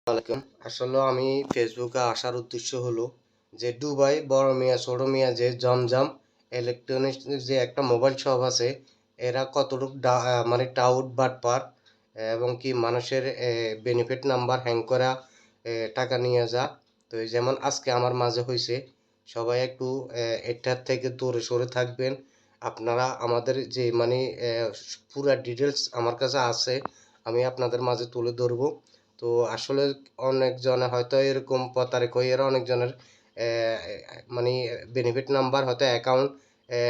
ওয়ালাইকুম। আসলে আমি ফেসবুকে আসার উদ্দেশ্য হলো যে দুবাই বড় মিয়া ছোট মিয়া যে জমজম ইলেকট্রনিক্স যে একটা মোবাইল শপ আছে, এরা কতটুক মানে টাউট বাটপার এবং কি মানুষের বেনিফিট নাম্বার হ্যাং করা টাকা নিয়ে যা। তো এই যেমন আজকে আমার মাঝে হয়েছে, সবাই একটু এটার থেকে দূরে সরে থাকবেন। আপনারা আমাদের যে মানে পুরা ডিটেলস আমার কাছে আছে, আমি আপনাদের মাঝে তুলে ধরবো। তো আসলে অনেকজনে হয়তো এরকম প্রতারক হয়ে এরা অনেকজনের মানে বেনিফিট নাম্বার হয়তো অ্যাকাউন্ট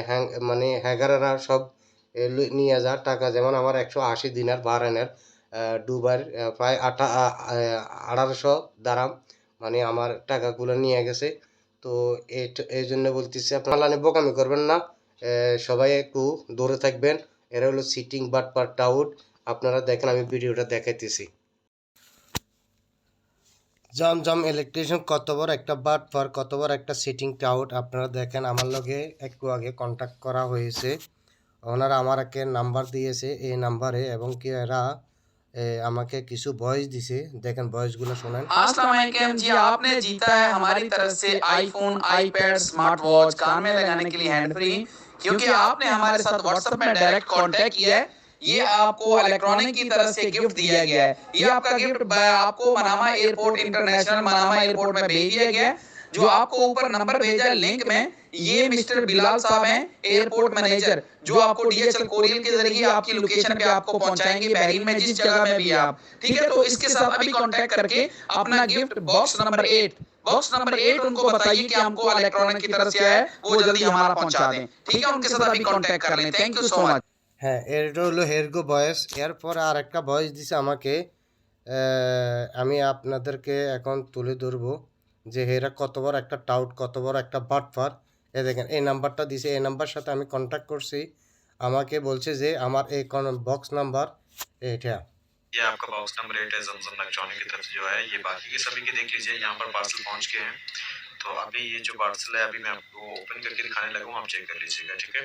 হ্যাং মানে হ্যাকাররা সব নিয়ে যাওয়ার টাকা। যেমন আমার 180 দিনার বাহরাইনের দুবার প্রায় 1800 দারাম মানে আমার টাকাগুলো নিয়ে গেছে। তো এই জন্য বলতেছি আপনারা বোকামি করবেন না, সবাই একটু দূরে থাকবেন। এরা হলো সিটিং বাটপার টাউট। আপনারা দেখেন, আমি ভিডিওটা দেখাইতেছি। জমজম ইলেকট্রিশিয়ান কত বড় একটা বাটপার, কত বড় একটা সিটিং টাউট। আপনারা দেখেন, আমার লগে একটু আগে কন্ট্যাক্ট করা হয়েছে। ওনারা আমাকে নাম্বার দিয়েছে এই নাম্বারে, এবং কি এরা আমাকে কিছু ভয়েস দিছে। দেখেন ভয়েসগুলো শুনেন। अस्सलाम वालेकुम जी, आपने जीता है हमारी तरफ से आईफोन, आईपैड, स्मार्ट वॉच कान में लगाने के लिए हैंड फ्री, क्योंकि आपने हमारे साथ व्हाट्सएप में डायरेक्ट कांटेक्ट किया है। ये आपको इलेक्ट्रॉनिक की तरफ से गिफ्ट दिया गया है। ये आपका गिफ्ट आपको Manama airport international Manama airport में भेज दिया गया है। जो आपको ऊपर नंबर भेजा है लिंक में, ये मिस्टर बिलाल साहब हैं, एयरपोर्ट मैनेजर, जो आपको डीएचएल कोरियर के जरिए आपकी लोकेशन पे आपको पहुंचाएंगे, बहरीन में जिस जगह में भी आप। ठीक है, तो इसके साथ अभी कांटेक्ट करके अपना गिफ्ट बॉक्स नंबर 8 उनको बताइए कि हमको इलेक्ट्रॉनिक की तरफ से है, वो जल्दी हमारा पहुंचा दें। ठीक है, उनके साथ अभी कांटेक्ट कर लें। Thank you so much. হ্যাঁ, এটা হলো হেরগো ভয়েস। এরপর আর একটা ভয়েস দিছে আমাকে। আমি আপনাদেরকে এখন তুলে ধরবো যে হেরা কত বড় একটা টাউট, কত বড় একটা বাটপার। এ দেখেন, এই নাম্বারটা দিছে, এই নাম্বার সাথে আমি কন্ট্যাক্ট করছি। আমাকে বলছে যে আমার এই বক্স নাম্বার এটা। ये आपका बॉक्स नंबर 8 है जमजम इलेक्ट्रॉनिक की तरफ से जो है। ये बाकी के सभी के देख लीजिए, यहाँ पर पार्सल पहुंच गए हैं। तो अभी ये जो पार्सल है अभी मैं आपको ओपन करके दिखाने लगा हूँ, आप चेक कर लीजिएगा। ठीक है,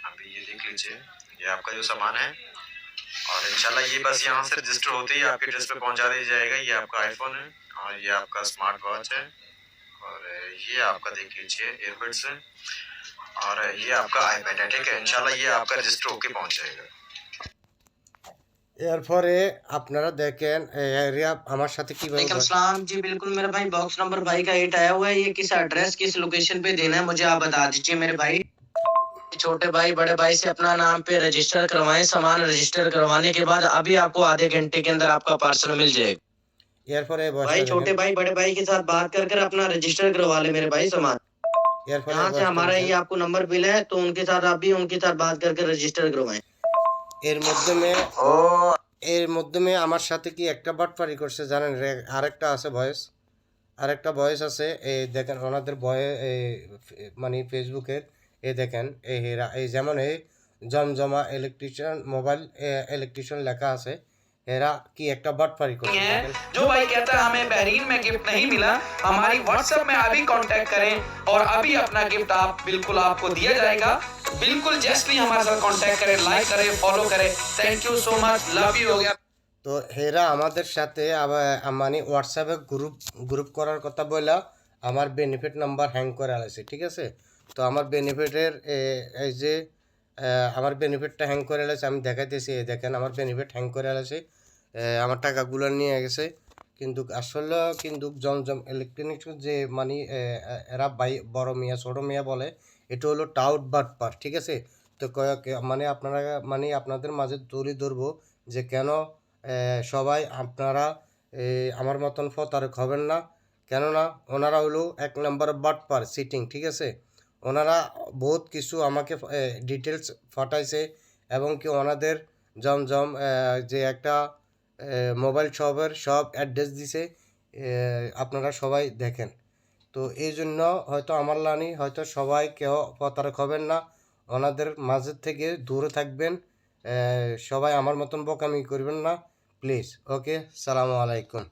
अभी ये देख लीजिए, ये आपका जो सामान है, और इंशाल्लाह ये बस यहाँ से रजिस्टर होते ही आपके एड्रेस पे पहुंचा दिया जाएगा। ये आपका आईफोन है, और ये आपका स्मार्ट वॉच है, और ये आपका देख लीजिए एयरबड्स है, और ये आपका आईपैड है। ठीक है, इंशाल्लाह ये आपका रजिस्टर होके पहुंच जाएगा। এরপরে আপনারা দেখেন এরিয়া আমার সাথে কিভাবে। अस्सलाम जी, बिल्कुल मेरा भाई बॉक्स नंबर भाई का 8 आया हुआ है। ये किस एड्रेस किस लोकेशन पे देना है मुझे आप बता दीजिए मेरे भाई। छोटे भाई बड़े भाई से अपना नाम पे रजिस्टर करवाएं। सामान रजिस्टर करवाने के बाद अभी आपको आधे घंटे के अंदर आपका पार्सल मिल जाएगा। এরপরে भाई छोटे भाई बड़े भाई के साथ बात कर कर अपना रजिस्टर करवा ले मेरे भाई सामान। यहाँ से हमारा ये आपको नंबर मिला है, तो उनके साथ आप भी उनके साथ बात करके रजिस्टर करवाएं। এর মাধ্যমে আমার সাথে কি একটা বাটপারি করছে জানেন। আরেকটা আছে ভয়েস, আরেকটা ভয়েস আছে। এই দেখেন ওনাদের মানে ফেসবুকের। এই দেখেন এই যেমন এই জমজমা ইলেকট্রিশিয়ান মোবাইল ইলেকট্রিশিয়ান লেখা আছে। এরা কি একটা বাটপারি করছে। जो भाई कहता है हमें बहरीन में गिफ्ट नहीं मिला, हमारी व्हाट्सएप में अभी कांटेक्ट करें और अभी अपना गिफ्ट आप बिल्कुल आपको दिया जाएगा। बिल्कुल जस्टली हमारे साथ कांटेक्ट करें, लाइक करें, फॉलो करें। Thank you so much, love you. हो गया। তো এরা আমাদের সাথে আবার মানে হোয়াটসঅ্যাপে গ্রুপ করার কথা বলে আমার বেনিফিট নাম্বার হ্যাং করে আলাইছে। ঠিক আছে, তো আমার বেনিফিটের এই যে আমার বেনিফিটটা হ্যাং করে আলাইছে, আমি দেখাইতেছি। দেখেন আমার বেনিফিট হ্যাং করে আলাইছে, আমার টাকাগুলো নিয়ে গেছে। কিন্তু আসলে কিন্তু জমজম ইলেকট্রনিক্স যে মানে এরা বড় মিয়া ছোট মিয়া বলে, এটা হলো টাউট বাটপার। ঠিক আছে, তো মানে আপনারা মানে আপনাদের মাঝে তুলে ধরবো যে কেন সবাই আপনারা আমার মতন প্রতারক হবেন না। কেননা ওনারা হলো এক নম্বর বাটপার সিটিং। ঠিক আছে, ওনারা বহুত কিছু আমাকে ডিটেলস ফাটাইছে, এবং কি ওনাদের জমজম যে একটা মোবাইল শপের সব অ্যাড্রেস দিছে। আপনারা সবাই দেখেন। তো এই জন্য হয়তো আমার লানি হয়তো সবাই কেউ প্রতারক হবেন না, ওনাদের মাঝের থেকে দূরে থাকবেন। সবাই আমার মতন বোকামি করবেন না প্লিজ। ওকে, সালামু আলাইকুম।